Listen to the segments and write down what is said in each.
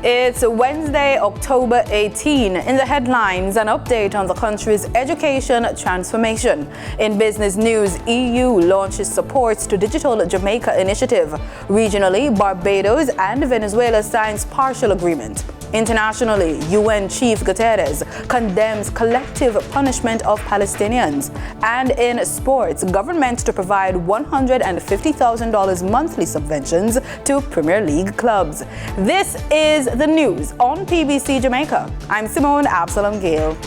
It's Wednesday, October 18. In the headlines, an update on the country's education transformation. In business news, EU launches support to Digital Jamaica initiative. Regionally, Barbados and Venezuela signs partial agreement. Internationally, UN Chief Guterres condemns collective punishment of Palestinians. And in sports, government to provide $150,000 monthly subventions to Premier League clubs. This is the news on PBC Jamaica. I'm Simone Absalom Gale.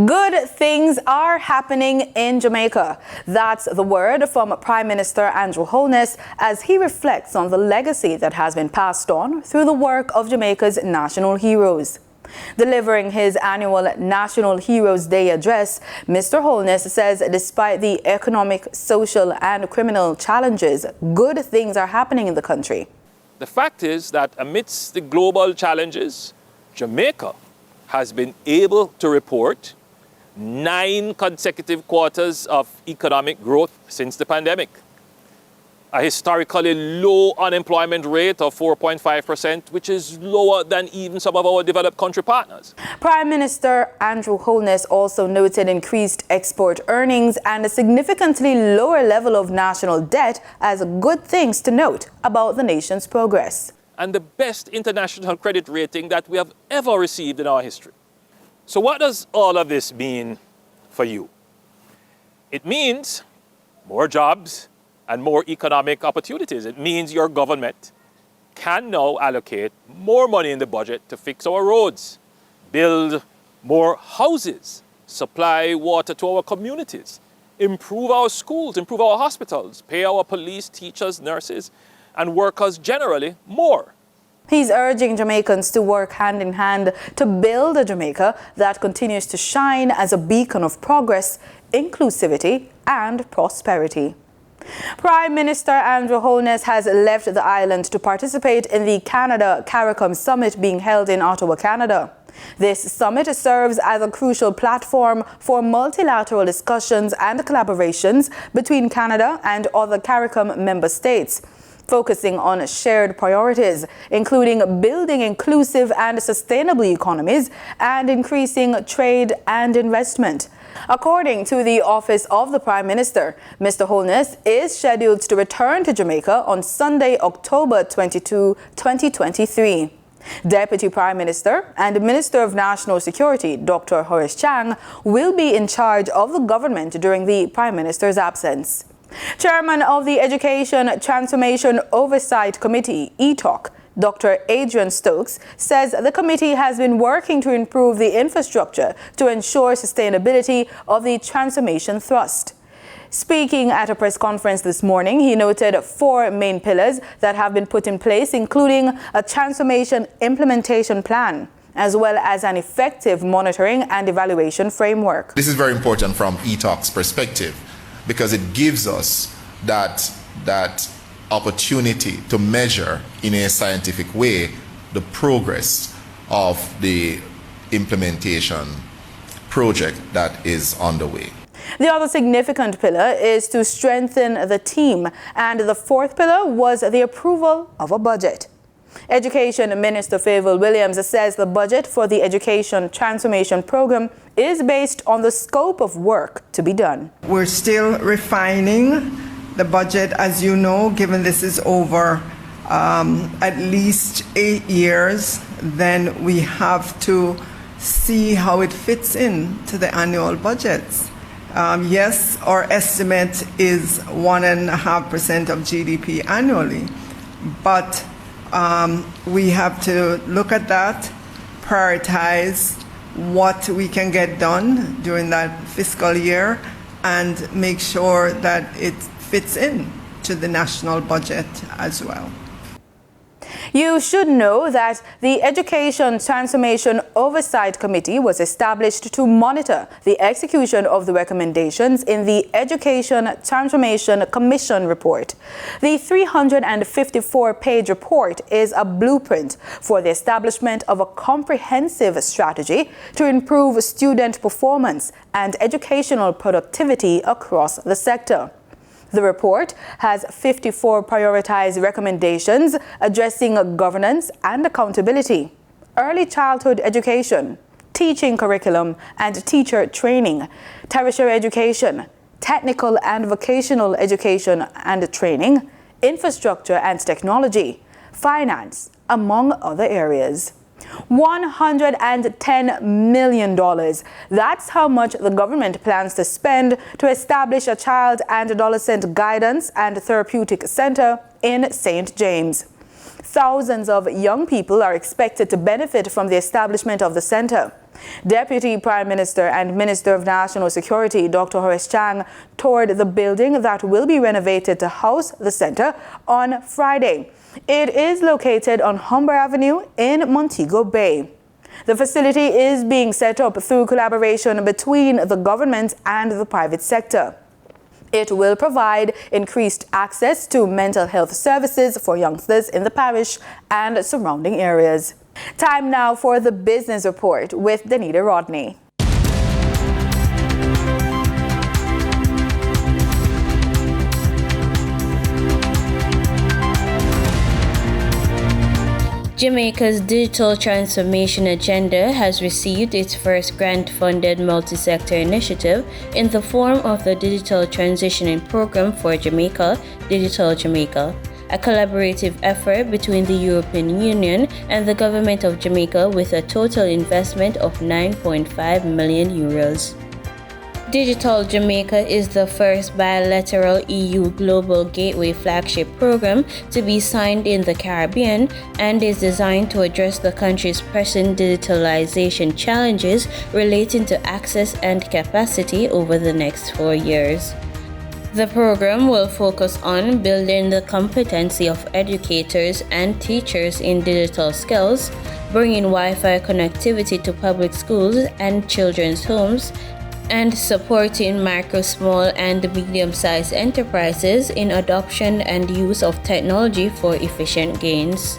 Good things are happening in Jamaica. That's the word from Prime Minister Andrew Holness as he reflects on the legacy that has been passed on through the work of Jamaica's national heroes. Delivering his annual National Heroes Day address, Mr. Holness says despite the economic, social and criminal challenges, good things are happening in the country. The fact is that amidst the global challenges, Jamaica has been able to report 9 consecutive quarters of economic growth since the pandemic. A historically low unemployment rate of 4.5%, which is lower than even some of our developed country partners. Prime Minister Andrew Holness also noted increased export earnings and a significantly lower level of national debt as good things to note about the nation's progress. And the best international credit rating that we have ever received in our history. So what does all of this mean for you? It means more jobs and more economic opportunities. It means your government can now allocate more money in the budget to fix our roads, build more houses, supply water to our communities, improve our schools, improve our hospitals, pay our police, teachers, nurses, and workers generally more. He's urging Jamaicans to work hand in hand to build a Jamaica that continues to shine as a beacon of progress, inclusivity and prosperity. Prime Minister Andrew Holness has left the island to participate in the Canada-CARICOM Summit being held in Ottawa, Canada. This summit serves as a crucial platform for multilateral discussions and collaborations between Canada and other CARICOM member states, focusing on shared priorities, including building inclusive and sustainable economies and increasing trade and investment. According to the Office of the Prime Minister, Mr. Holness is scheduled to return to Jamaica on Sunday, October 22, 2023. Deputy Prime Minister and Minister of National Security, Dr. Horace Chang, will be in charge of the government during the Prime Minister's absence. Chairman of the Education Transformation Oversight Committee, ETOC, Dr. Adrian Stokes, says the committee has been working to improve the infrastructure to ensure sustainability of the transformation thrust. Speaking at a press conference this morning, he noted 4 main pillars that have been put in place, including a transformation implementation plan, as well as an effective monitoring and evaluation framework. This is very important from ETOC's perspective, because it gives us that opportunity to measure in a scientific way the progress of the implementation project that is underway. The other significant pillar is to strengthen the team, and the 4th pillar was the approval of a budget. Education Minister Favour Williams says the budget for the Education Transformation Program is based on the scope of work to be done. We're still refining the budget, as you know, given this is over at least 8 years, then we have to see how it fits in to the annual budgets. Yes, our estimate is 1.5% of GDP annually, but we have to look at that, prioritize what we can get done during that fiscal year, and make sure that it fits in to the national budget as well. You should know that the Education Transformation Oversight Committee was established to monitor the execution of the recommendations in the Education Transformation Commission report. The 354-page report is a blueprint for the establishment of a comprehensive strategy to improve student performance and educational productivity across the sector. The report has 54 prioritized recommendations addressing governance and accountability, early childhood education, teaching curriculum and teacher training, tertiary education, technical and vocational education and training, infrastructure and technology, finance, among other areas. $110 million. That's how much the government plans to spend to establish a child and adolescent guidance and therapeutic center in St. James. Thousands of young people are expected to benefit from the establishment of the center. Deputy Prime Minister and Minister of National Security Dr. Horace Chang toured the building that will be renovated to house the center on Friday. It is located on Humber Avenue in Montego Bay. The facility is being set up through collaboration between the government and the private sector. It will provide increased access to mental health services for youngsters in the parish and surrounding areas. Time now for the business report with Danita Rodney. Jamaica's digital transformation agenda has received its first grant-funded multi-sector initiative in the form of the Digital Transitioning Program for Jamaica, Digital Jamaica, a collaborative effort between the European Union and the Government of Jamaica with a total investment of €9.5 million. Digital Jamaica is the first bilateral EU Global Gateway flagship program to be signed in the Caribbean and is designed to address the country's pressing digitalization challenges relating to access and capacity over the next 4 years. The program will focus on building the competency of educators and teachers in digital skills, bringing Wi-Fi connectivity to public schools and children's homes, and supporting micro, small, and medium-sized enterprises in adoption and use of technology for efficient gains.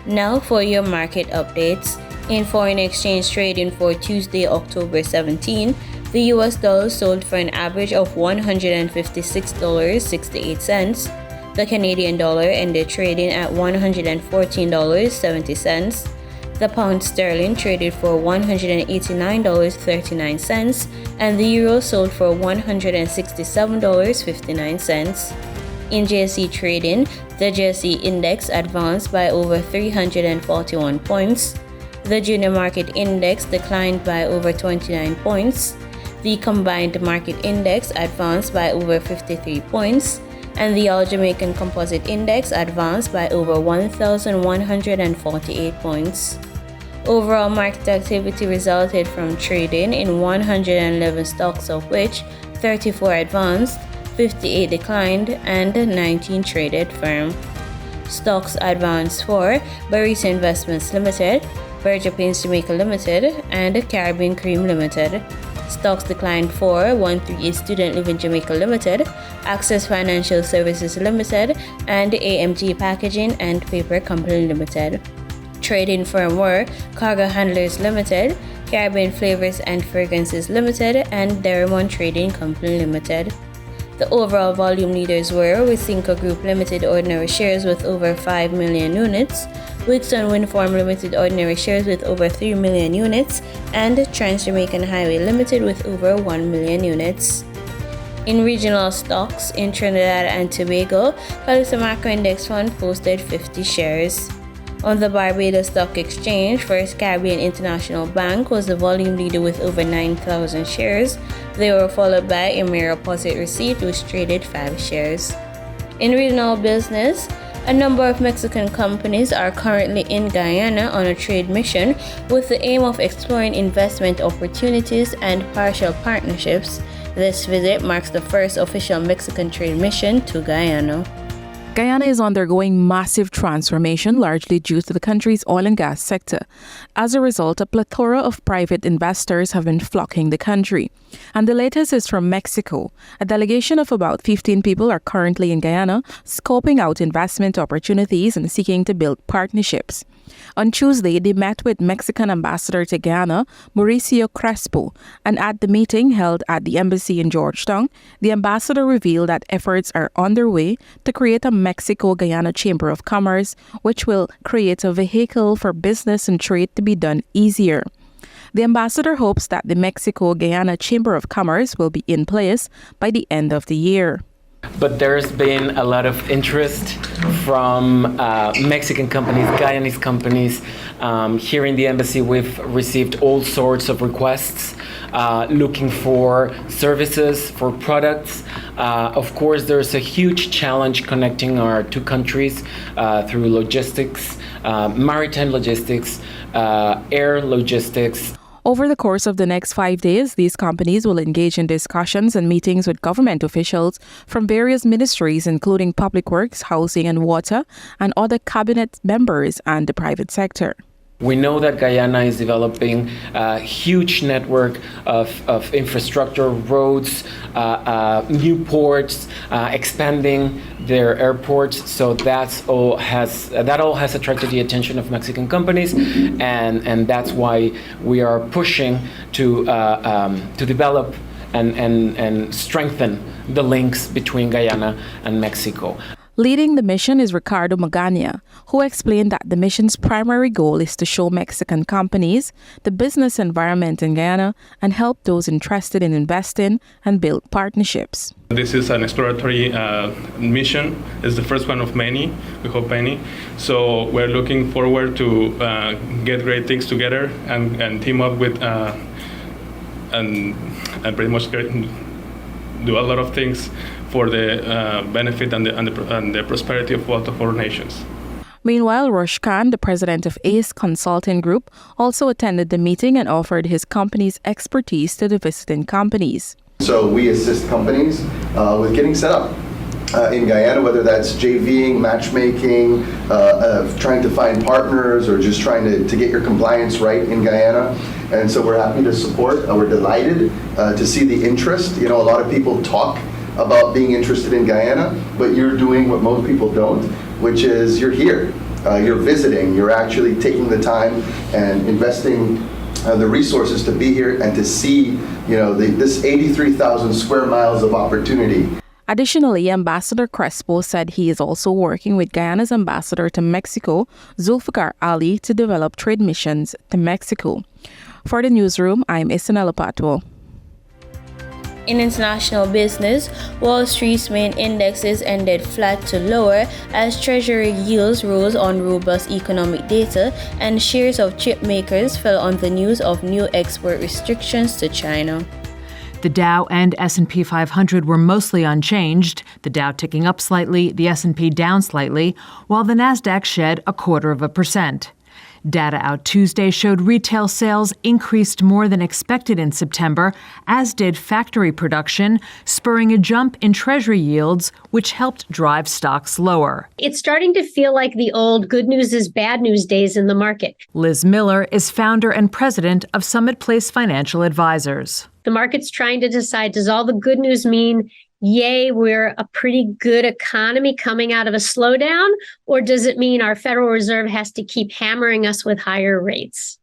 Now for your market updates. In foreign exchange trading for Tuesday, October 17, the US dollar sold for an average of $156.68. The Canadian dollar ended trading at $114.70. The pound sterling traded for $189.39, and the euro sold for $167.59. In JSE trading, the JSE index advanced by over 341 points. The junior market index declined by over 29 points. The combined market index advanced by over 53 points. And the All Jamaican Composite Index advanced by over 1,148 points. Overall market activity resulted from trading in 111 stocks, of which 34 advanced, 58 declined, and 19 traded firm. Stocks advanced for Barisa Investments Limited, Berger Paints Jamaica Limited, and Caribbean Cream Limited. Stocks declined for 138 Student Living Jamaica Limited, Access Financial Services Limited, and AMG Packaging and Paper Company Limited. Trading firm were Cargo Handlers Limited, Caribbean Flavors and Fragrances Limited, and Derrimon Trading Company Limited. The overall volume leaders were Wisynco Group Limited ordinary shares with over 5 million units, Wixon Winform Limited ordinary shares with over 3 million units, and Trans Jamaican Highway Limited with over 1 million units. In regional stocks, in Trinidad and Tobago, Calypso Macro Index Fund posted 50 shares. On the Barbados Stock Exchange, First Caribbean International Bank was the volume leader with over 9,000 shares. They were followed by Emira Posit Receipt, which traded 5 shares. In regional business, a number of Mexican companies are currently in Guyana on a trade mission with the aim of exploring investment opportunities and partial partnerships. This visit marks the first official Mexican trade mission to Guyana. Guyana is undergoing massive transformation, largely due to the country's oil and gas sector. As a result, a plethora of private investors have been flocking the country. And the latest is from Mexico. A delegation of about 15 people are currently in Guyana, scoping out investment opportunities and seeking to build partnerships. On Tuesday, they met with Mexican ambassador to Guyana, Mauricio Crespo, and at the meeting held at the embassy in Georgetown, the ambassador revealed that efforts are underway to create a Mexico-Guyana Chamber of Commerce, which will create a vehicle for business and trade to be done easier. The ambassador hopes that the Mexico-Guyana Chamber of Commerce will be in place by the end of the year. But there's been a lot of interest from Mexican companies, Guyanese companies. Here in the embassy, we've received all sorts of requests looking for services, for products. Of course, there's a huge challenge connecting our two countries through logistics, maritime logistics, air logistics. Over the course of the next 5 days, these companies will engage in discussions and meetings with government officials from various ministries, including Public Works, Housing and Water, and other cabinet members and the private sector. We know that Guyana is developing a huge network of infrastructure, roads, new ports, expanding their airports. So that all has attracted the attention of Mexican companies, and that's why we are pushing to develop and strengthen the links between Guyana and Mexico. Leading the mission is Ricardo Magana, who explained that the mission's primary goal is to show Mexican companies the business environment in Guyana and help those interested in investing and build partnerships. This is an exploratory mission. It's the first one of many, we hope many. So we're looking forward to get great things together and team up with and pretty much do a lot of things for the benefit and the prosperity of both of our nations. Meanwhile, Rush Khan, the president of ACE Consulting Group, also attended the meeting and offered his company's expertise to the visiting companies. So we assist companies with getting set up in Guyana, whether that's JVing, matchmaking, trying to find partners, or just trying to get your compliance right in Guyana. And so we're happy to support. We're delighted to see the interest. You know, a lot of people talk about being interested in Guyana, but you're doing what most people don't, which is you're here, you're visiting, you're actually taking the time and investing the resources to be here and to see, you know, this 83,000 square miles of opportunity. Additionally, Ambassador Crespo said he is also working with Guyana's ambassador to Mexico, Zulfikar Ali, to develop trade missions to Mexico. For the newsroom, I'm Isanella Patwo. In international business, Wall Street's main indexes ended flat to lower as Treasury yields rose on robust economic data, and shares of chip makers fell on the news of new export restrictions to China. The Dow and S&P 500 were mostly unchanged, the Dow ticking up slightly, the S&P down slightly, while the Nasdaq shed 0.25%. Data out Tuesday showed retail sales increased more than expected in September, as did factory production, spurring a jump in Treasury yields, which helped drive stocks lower. It's starting to feel like the old good news is bad news days in the market. Liz Miller is founder and president of Summit Place Financial Advisors. The market's trying to decide, does all the good news mean, yay, we're a pretty good economy coming out of a slowdown, or does it mean our Federal Reserve has to keep hammering us with higher rates?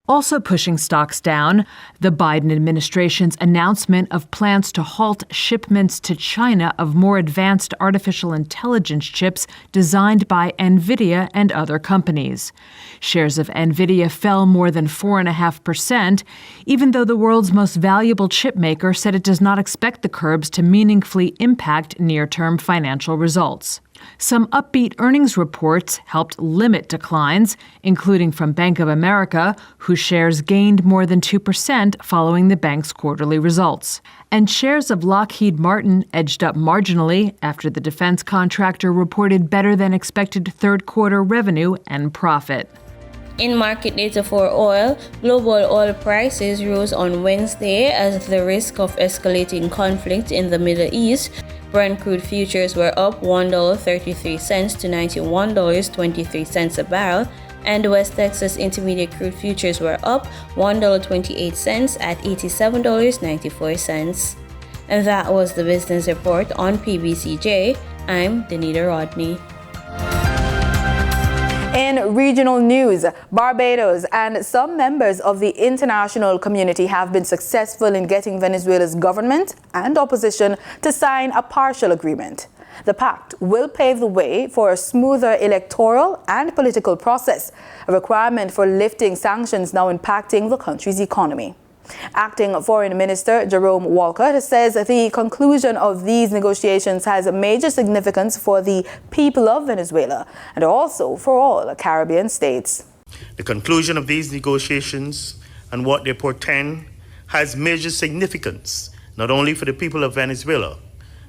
Also pushing stocks down, the Biden administration's announcement of plans to halt shipments to China of more advanced artificial intelligence chips designed by NVIDIA and other companies. Shares of NVIDIA fell more than 4.5%, even though the world's most valuable chip maker said it does not expect the curbs to meaningfully impact near-term financial results. Some upbeat earnings reports helped limit declines, including from Bank of America, whose shares gained more than 2% following the bank's quarterly results. And shares of Lockheed Martin edged up marginally after the defense contractor reported better than expected third-quarter revenue and profit. In market data for oil, global oil prices rose on Wednesday as the risk of escalating conflict in the Middle East Brent crude futures were up $1.33 to $91.23 a barrel, and West Texas Intermediate crude futures were up $1.28 at $87.94. And that was the business report on PBCJ. I'm Danita Rodney. In regional news, Barbados and some members of the international community have been successful in getting Venezuela's government and opposition to sign a partial agreement. The pact will pave the way for a smoother electoral and political process, a requirement for lifting sanctions now impacting the country's economy. Acting Foreign Minister Jerome Walcott says the conclusion of these negotiations has major significance for the people of Venezuela and also for all Caribbean states. The conclusion of these negotiations and what they portend has major significance not only for the people of Venezuela,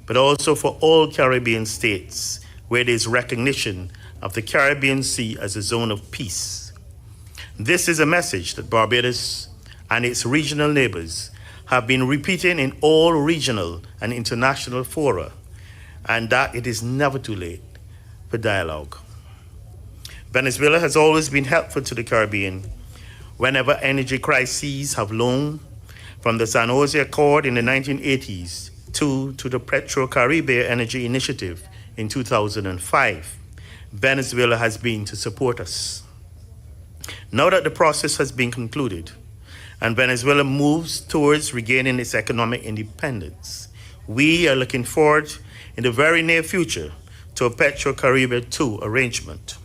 but also for all Caribbean states where there is recognition of the Caribbean Sea as a zone of peace. This is a message that Barbados and its regional neighbors have been repeating in all regional and international fora, and that it is never too late for dialogue. Venezuela has always been helpful to the Caribbean whenever energy crises have loomed, from the San Jose Accord in the 1980s to the Petro-Caribe Energy Initiative in 2005. Venezuela has been to support us. Now that the process has been concluded, and Venezuela moves towards regaining its economic independence, we are looking forward in the very near future to a Petro-Caribe II arrangement.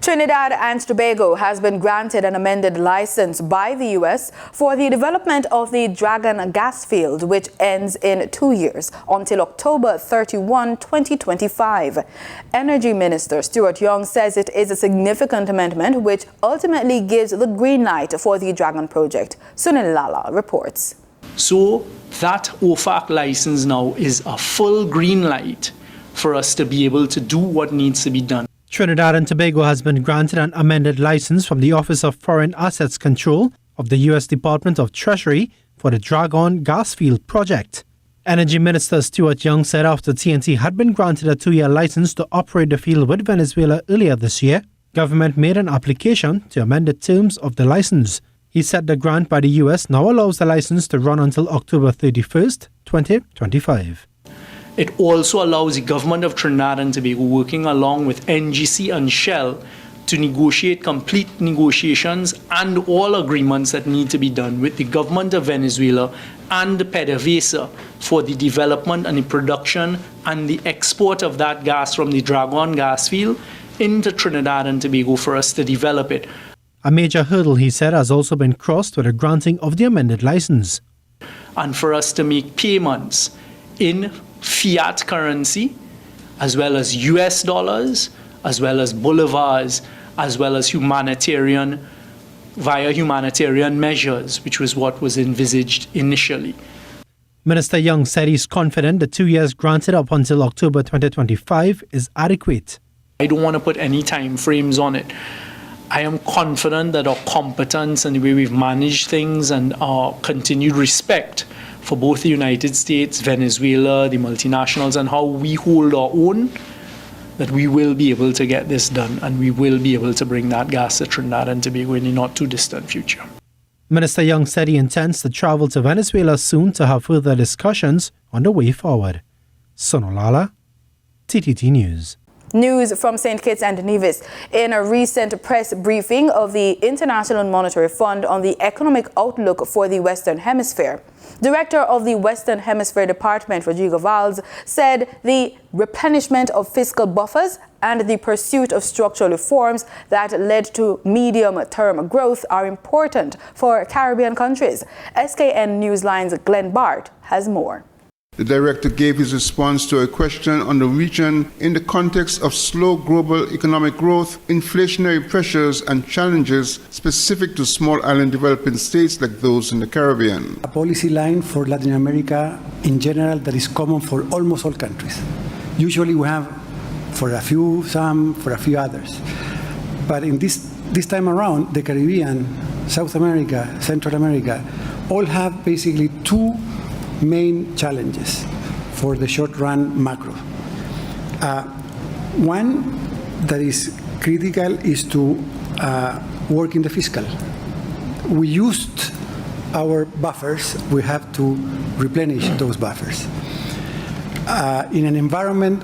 Trinidad and Tobago has been granted an amended license by the U.S. for the development of the Dragon gas field, which ends in 2 years until October 31, 2025. Energy Minister Stuart Young says it is a significant amendment which ultimately gives the green light for the Dragon project. Sunil Lala reports. So that OFAC license now is a full green light for us to be able to do what needs to be done. Trinidad and Tobago has been granted an amended license from the Office of Foreign Assets Control of the U.S. Department of Treasury for the Dragon gas field project. Energy Minister Stuart Young said after TNT had been granted a 2-year license to operate the field with Venezuela earlier this year, government made an application to amend the terms of the license. He said the grant by the U.S. now allows the license to run until October 31st, 2025. It also allows the government of Trinidad and Tobago, working along with NGC and Shell, to negotiate complete negotiations and all agreements that need to be done with the government of Venezuela and PDVSA for the development and the production and the export of that gas from the Dragon gas field into Trinidad and Tobago for us to develop it. A major hurdle, he said, has also been crossed with the granting of the amended license. And for us to make payments in fiat currency, as well as US dollars, as well as bolivars, as well as via humanitarian measures, which was what was envisaged initially. Minister Young said he's confident the 2 years granted up until October 2025 is adequate. I don't want to put any time frames on it. I am confident that our competence and the way we've managed things and our continued respect for both the United States, Venezuela, the multinationals, and how we hold our own, that we will be able to get this done and we will be able to bring that gas to Trinidad and Tobago in the not too distant future. Minister Young said he intends to travel to Venezuela soon to have further discussions on the way forward. Sonolala, TTT News. News from St. Kitts and Nevis. In a recent press briefing of the International Monetary Fund on the economic outlook for the Western Hemisphere, Director of the Western Hemisphere Department, Rodrigo Valls, said the replenishment of fiscal buffers and the pursuit of structural reforms that led to medium-term growth are important for Caribbean countries. SKN Newsline's Glenn Bart has more. The director gave his response to a question on the region in the context of slow global economic growth, inflationary pressures, and challenges specific to small island developing states like those in the Caribbean. A policy line for Latin America in general that is common for almost all countries. Usually we have for a few, some for a few others. But in this time around, the Caribbean, South America, Central America, all have basically two main challenges. for the short-run macro. One that is critical is to work in the fiscal. We used our buffers. We have to replenish those buffers. In an environment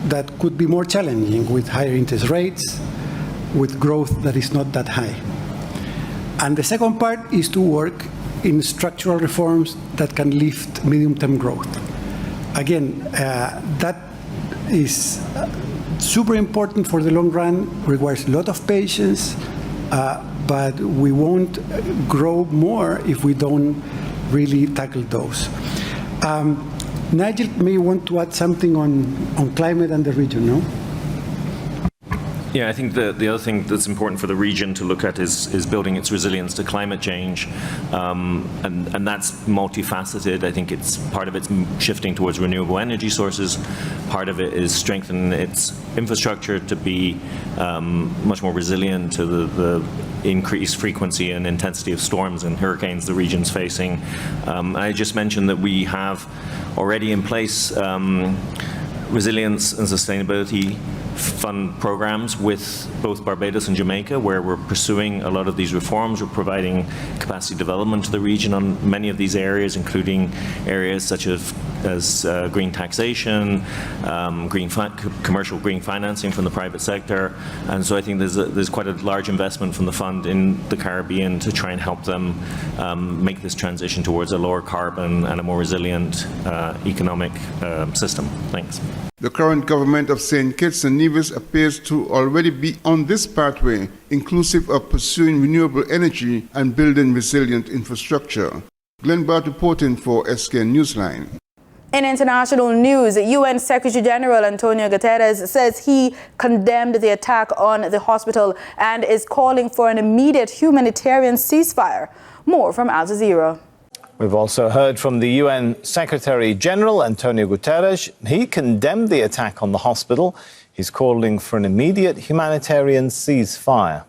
that could be more challenging with higher interest rates, with growth that is not that high. And the second part is to work in structural reforms that can lift medium-term growth. Again, that is super important for the long run, requires a lot of patience, but we won't grow more if we don't really tackle those. Nigel may want to add something on climate and the region, no? Yeah, I think the other thing that's important for the region to look at is building its resilience to climate change, and that's multifaceted. I think it's part of it's shifting towards renewable energy sources. Part of it is strengthening its infrastructure to be much more resilient to the increased frequency and intensity of storms and hurricanes the region's facing. I just mentioned that we have already in place resilience and sustainability fund programs with both Barbados and Jamaica, where we're pursuing a lot of these reforms. We're providing capacity development to the region on many of these areas, including areas such as green taxation, commercial green financing from the private sector. And so I think there's quite a large investment from the fund in the Caribbean to try and help them make this transition towards a lower carbon and a more resilient economic system. Thanks. The current government of St. Kitts and Nevis appears to already be on this pathway, inclusive of pursuing renewable energy and building resilient infrastructure. Glenn Bart reporting for SK Newsline. In international news, UN Secretary General Antonio Guterres says he condemned the attack on the hospital and is calling for an immediate humanitarian ceasefire. More from Al Jazeera. We've also heard from the UN Secretary General Antonio Guterres. He condemned the attack on the hospital. He's calling for an immediate humanitarian ceasefire.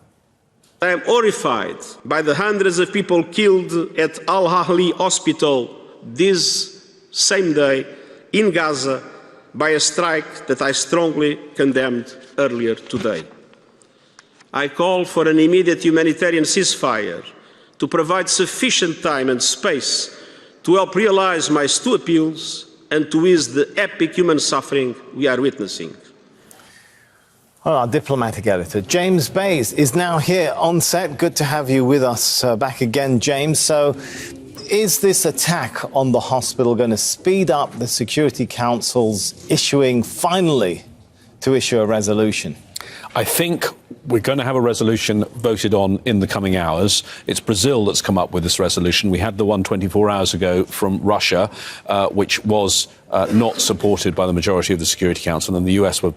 I am horrified by the hundreds of people killed at Al-Ahli Hospital this same day in Gaza by a strike that I strongly condemned earlier today. I call for an immediate humanitarian ceasefire to provide sufficient time and space to help realize my two appeals and to ease the epic human suffering we are witnessing. Well, our diplomatic editor, James Bays, is now here on set. Good to have you with us back again, James. So, is this attack on the hospital going to speed up the Security Council's finally to issue a resolution? I think we're going to have a resolution voted on in the coming hours. It's Brazil that's come up with this resolution. We had the one 24 hours ago from Russia, which was not supported by the majority of the Security Council, and the US were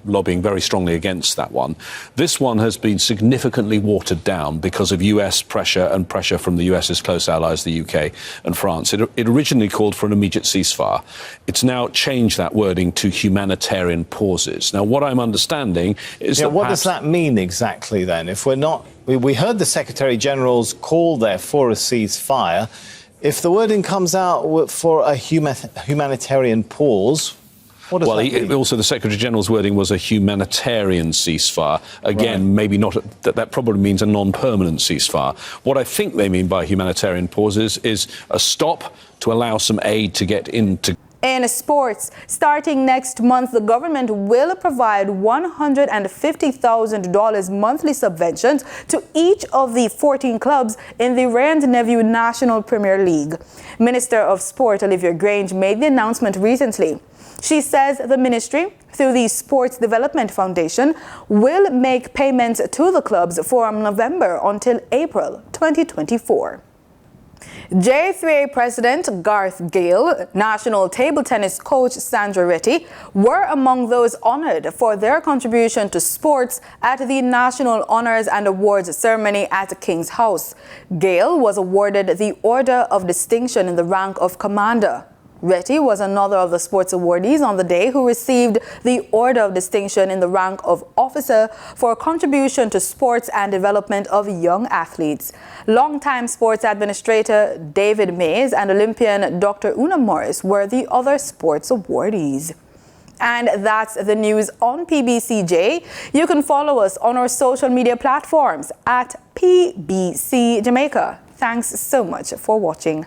lobbying very strongly against that one. This one has been significantly watered down because of US pressure and pressure from the US's close allies, the UK and France. It originally called for an immediate ceasefire. It's now changed that wording to humanitarian pauses. Now, what I'm understanding is that what does that mean exactly then? If we're not, we heard the Secretary General's call there for a ceasefire. If the wording comes out for a humanitarian pause, what does that mean? Also, the Secretary General's wording was a humanitarian ceasefire. Again, maybe not. That probably means a non-permanent ceasefire. What I think they mean by humanitarian pauses is a stop to allow some aid to get into. In sports, starting next month, the government will provide $150,000 monthly subventions to each of the 14 clubs in the Rand-Neveu National Premier League. Minister of Sport Olivia Grange made the announcement recently. She says the ministry, through the Sports Development Foundation, will make payments to the clubs from November until April 2024. J3A President Garth Gale, national table tennis coach Sandra Retty were among those honored for their contribution to sports at the National Honors and Awards ceremony at King's House. Gale was awarded the Order of Distinction in the rank of Commander. Retty was another of the sports awardees on the day who received the Order of Distinction in the rank of Officer for contribution to sports and development of young athletes. Longtime sports administrator David Mays and Olympian Dr. Una Morris were the other sports awardees. And that's the news on PBCJ. You can follow us on our social media platforms at PBCJamaica. Thanks so much for watching.